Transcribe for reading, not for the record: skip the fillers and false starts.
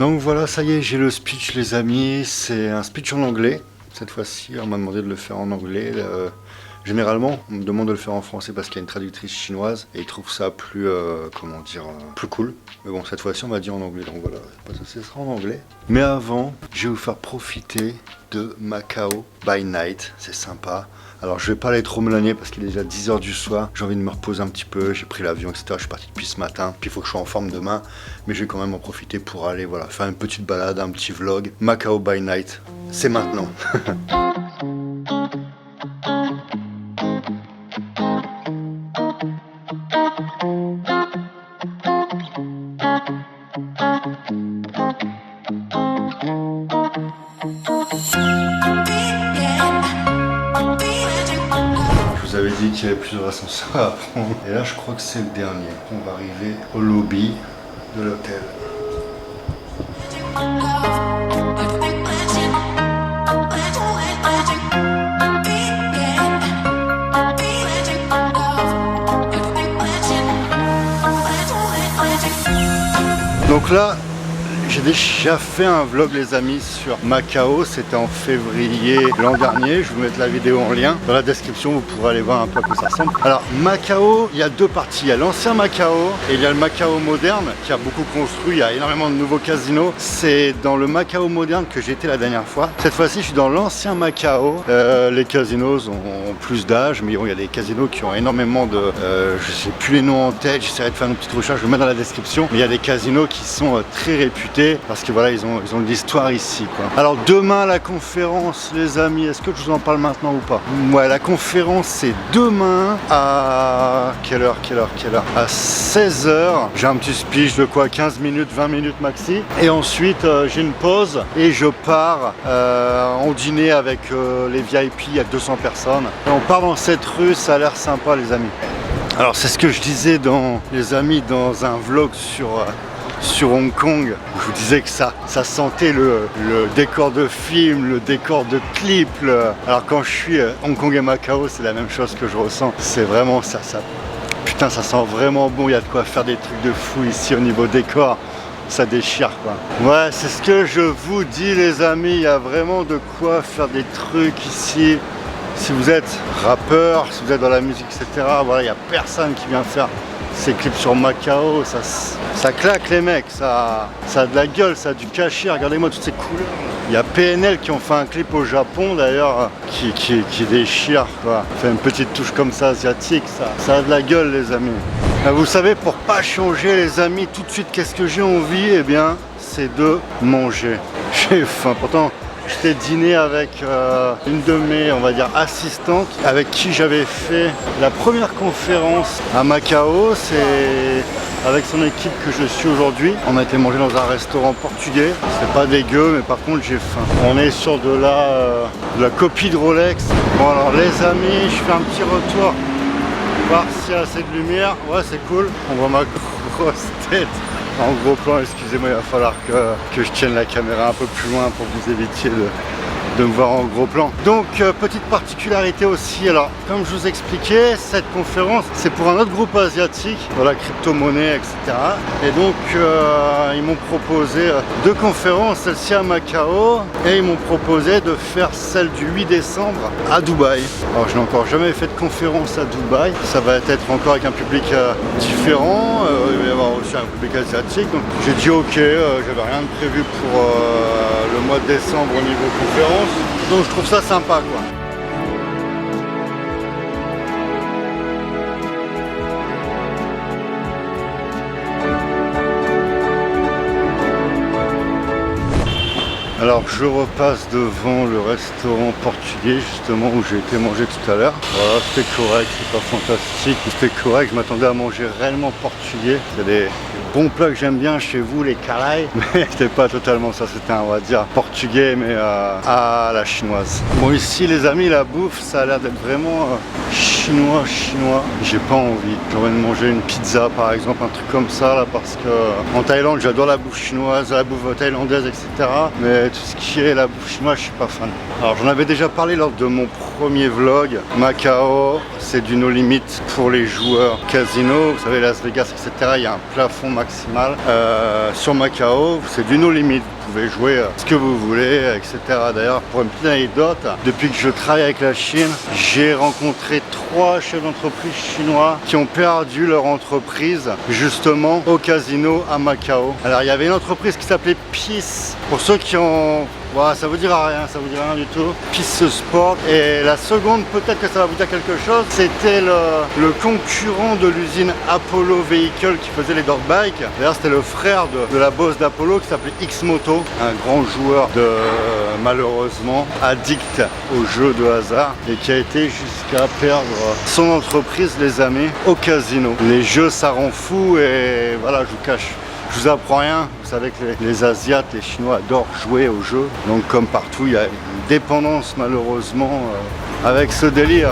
Donc voilà, ça y est, j'ai le speech les amis, c'est un speech en anglais. Cette fois-ci, on m'a demandé de le faire en anglais. Généralement, on me demande de le faire en français parce qu'il y a une traductrice chinoise et ils trouvent ça plus, plus cool. Mais bon, cette fois-ci, on m'a dit en anglais, donc voilà, ça sera en anglais. Mais avant, je vais vous faire profiter de Macao by Night, c'est sympa. Alors je vais pas aller trop me lagner parce qu'il est déjà 10h du soir, j'ai envie de me reposer un petit peu, j'ai pris l'avion etc, je suis parti depuis ce matin, puis il faut que je sois en forme demain, mais je vais quand même en profiter pour aller voilà, faire une petite balade, un petit vlog. Macao by Night, c'est maintenant. Je vous avais dit qu'il y avait plusieurs ascenseurs à prendre. Et là, je crois que c'est le dernier. On va arriver au lobby de l'hôtel. Donc là, j'ai déjà fait un vlog les amis sur Macao, c'était en février l'an dernier, je vais vous mettre la vidéo en lien. Dans la description vous pourrez aller voir un peu à quoi ça ressemble. Alors Macao, il y a deux parties, il y a l'ancien Macao et il y a le Macao moderne qui a beaucoup construit, il y a énormément de nouveaux casinos. C'est dans le Macao moderne que j'étais la dernière fois. Cette fois-ci je suis dans l'ancien Macao, les casinos ont plus d'âge, mais bon, il y a des casinos qui ont énormément de... je sais plus les noms en tête, j'essaierai de faire une petite recherche, je vais le mettre dans la description. Mais il y a des casinos qui sont très réputés parce que voilà ils ont de l'histoire ici quoi. Alors demain la conférence les amis, est-ce que je vous en parle maintenant ou pas? Ouais, la conférence c'est demain à quelle heure à 16h. J'ai un petit speech de quoi 15 minutes, 20 minutes maxi et ensuite j'ai une pause et je pars en dîner avec les VIP, il y a 200 personnes et on part dans cette rue, ça a l'air sympa les amis. Alors c'est ce que je disais les amis dans un vlog sur Hong Kong, je vous disais que ça sentait le décor de film, le décor de clip. Alors quand je suis Hong Kong et Macao, c'est la même chose que je ressens. C'est vraiment ça. Putain, ça sent vraiment bon. Il y a de quoi faire des trucs de fou ici au niveau décor. Ça déchire quoi. Ouais, c'est ce que je vous dis les amis. Il y a vraiment de quoi faire des trucs ici. Si vous êtes rappeur, si vous êtes dans la musique, etc. Voilà, il n'y a personne qui vient faire ces clips sur Macao, ça claque les mecs, ça a de la gueule, ça a du cachet, regardez-moi toutes ces couleurs. Il y a PNL qui ont fait un clip au Japon d'ailleurs qui déchire quoi. Fait une petite touche comme ça asiatique, ça a de la gueule les amis. Vous savez, pour pas changer les amis, tout de suite qu'est-ce que j'ai envie? Eh bien c'est de manger. J'ai faim, pourtant j'étais dîné avec une de mes, on va dire, assistantes avec qui j'avais fait la première conférence à Macao. C'est avec son équipe que je suis aujourd'hui. On a été manger dans un restaurant portugais. C'est pas dégueu, mais par contre j'ai faim. On est sur de la copie de Rolex. Bon alors les amis, je fais un petit retour. Voir s'il y a assez de lumière. Ouais, c'est cool. On voit ma grosse tête. En gros plan, excusez-moi, il va falloir que je tienne la caméra un peu plus loin pour que vous évitiez de me voir en gros plan. Donc petite particularité aussi, alors comme je vous expliquais, cette conférence c'est pour un autre groupe asiatique, voilà, crypto-monnaie etc. Et donc ils m'ont proposé deux conférences, celle-ci à Macao et ils m'ont proposé de faire celle du 8 décembre à Dubaï. Alors je n'ai encore jamais fait de conférence à Dubaï, ça va être encore avec un public différent, il va y avoir aussi un public asiatique, donc j'ai dit ok, j'avais rien de prévu pour le mois de décembre au niveau conférence. Donc je trouve ça sympa quoi. Alors je repasse devant le restaurant portugais justement où j'ai été manger tout à l'heure. Voilà, c'était correct, c'est pas fantastique, c'était correct, je m'attendais à manger réellement portugais. C'est des bons plats que j'aime bien chez vous, les carrés, mais c'était pas totalement ça, c'était on va dire portugais mais à la chinoise. Bon ici les amis, la bouffe ça a l'air d'être vraiment chinois. J'ai pas envie, j'ai envie de manger une pizza par exemple, un truc comme ça là, parce que en Thaïlande j'adore la bouffe chinoise, la bouffe thaïlandaise etc. Mais tout ce qui est la bouffe chinoise je suis pas fan. Alors j'en avais déjà parlé lors de mon premier vlog. Macao c'est du no limit pour les joueurs casino, vous savez Las Vegas etc. Il y a un plafond maximale sur Macao. C'est du no limit. Vous pouvez jouer ce que vous voulez, etc. D'ailleurs, pour une petite anecdote, depuis que je travaille avec la Chine, j'ai rencontré 3 chefs d'entreprise chinois qui ont perdu leur entreprise justement au casino à Macao. Alors, il y avait une entreprise qui s'appelait Peace. Pour ceux qui ont... Voilà, ça vous dira rien, ça vous dira rien du tout. Peace Sport. Et la seconde, peut-être que ça va vous dire quelque chose, c'était le concurrent de l'usine Apollo Vehicle qui faisait les dirt bikes. D'ailleurs, c'était le frère de la boss d'Apollo qui s'appelait X-Moto, un grand joueur malheureusement addict aux jeux de hasard et qui a été jusqu'à perdre son entreprise, les amis, au casino. Les jeux, ça rend fou et voilà, je vous apprends rien, vous savez que les Asiates, les Chinois adorent jouer aux jeux. Donc comme partout, il y a une dépendance malheureusement avec ce délire.